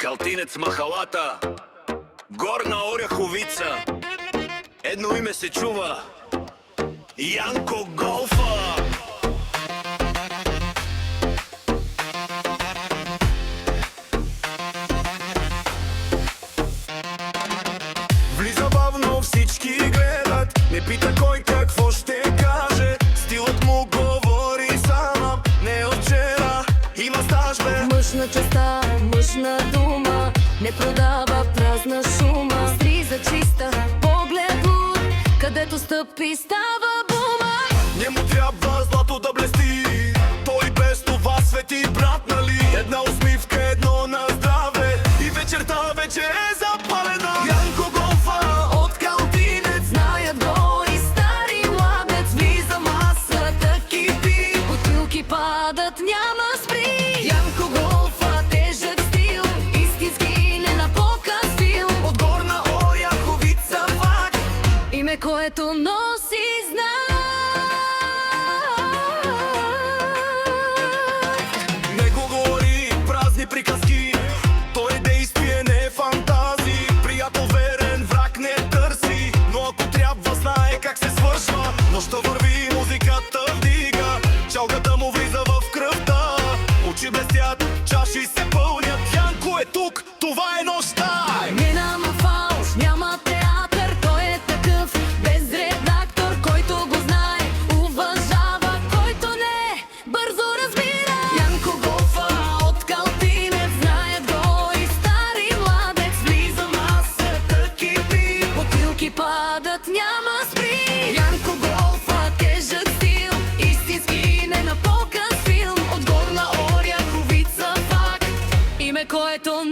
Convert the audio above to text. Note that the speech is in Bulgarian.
Калтинец махалата, Горна Оряховица. Едно име се чува: Янко Голфа. Влиза бавно, всички гледат, не пита кой какво ще каже. Стилът му говори сам, не от вчера, има стаж бе. Мъж на честа, мъж на дума, не продава празна шума. Стриза чиста, поглед луд, където стъпи става бума. Не му трябва злато да блести, той без това свети брат, нали? Една усмивка, едно на здраве и вечерта вече е запалена. Янко Голфа от Калтинец, Знаят го и стари младец. Влиза масата кипи, бутилки падат, няма спри. Янко Голфа, тежък стил, истински не на показ филм. от Горна Оряховица факт, Име, което носи знак. не го говори празни приказки, той е действие, не е фантазии. Приятел верен, враг не търси, но ако трябва знае как се свършва. Нощта върви, музиката вдига, чалгата му влиза в кръвта. Очи блестят, чаши се пълнят, Янко е тук, това е нощта. Не няма фалш, няма театър, той е такъв, без редактор. Който го знае, уважава, който не, бързо разбира. Янко Голфа от Калтинец, знаят го и стари младец. Влиза масата кипи, бутилки падат, няма спри. Янко Голфа, тежък стил, истински не на показ филм. От Горна Оряховица факт, име, което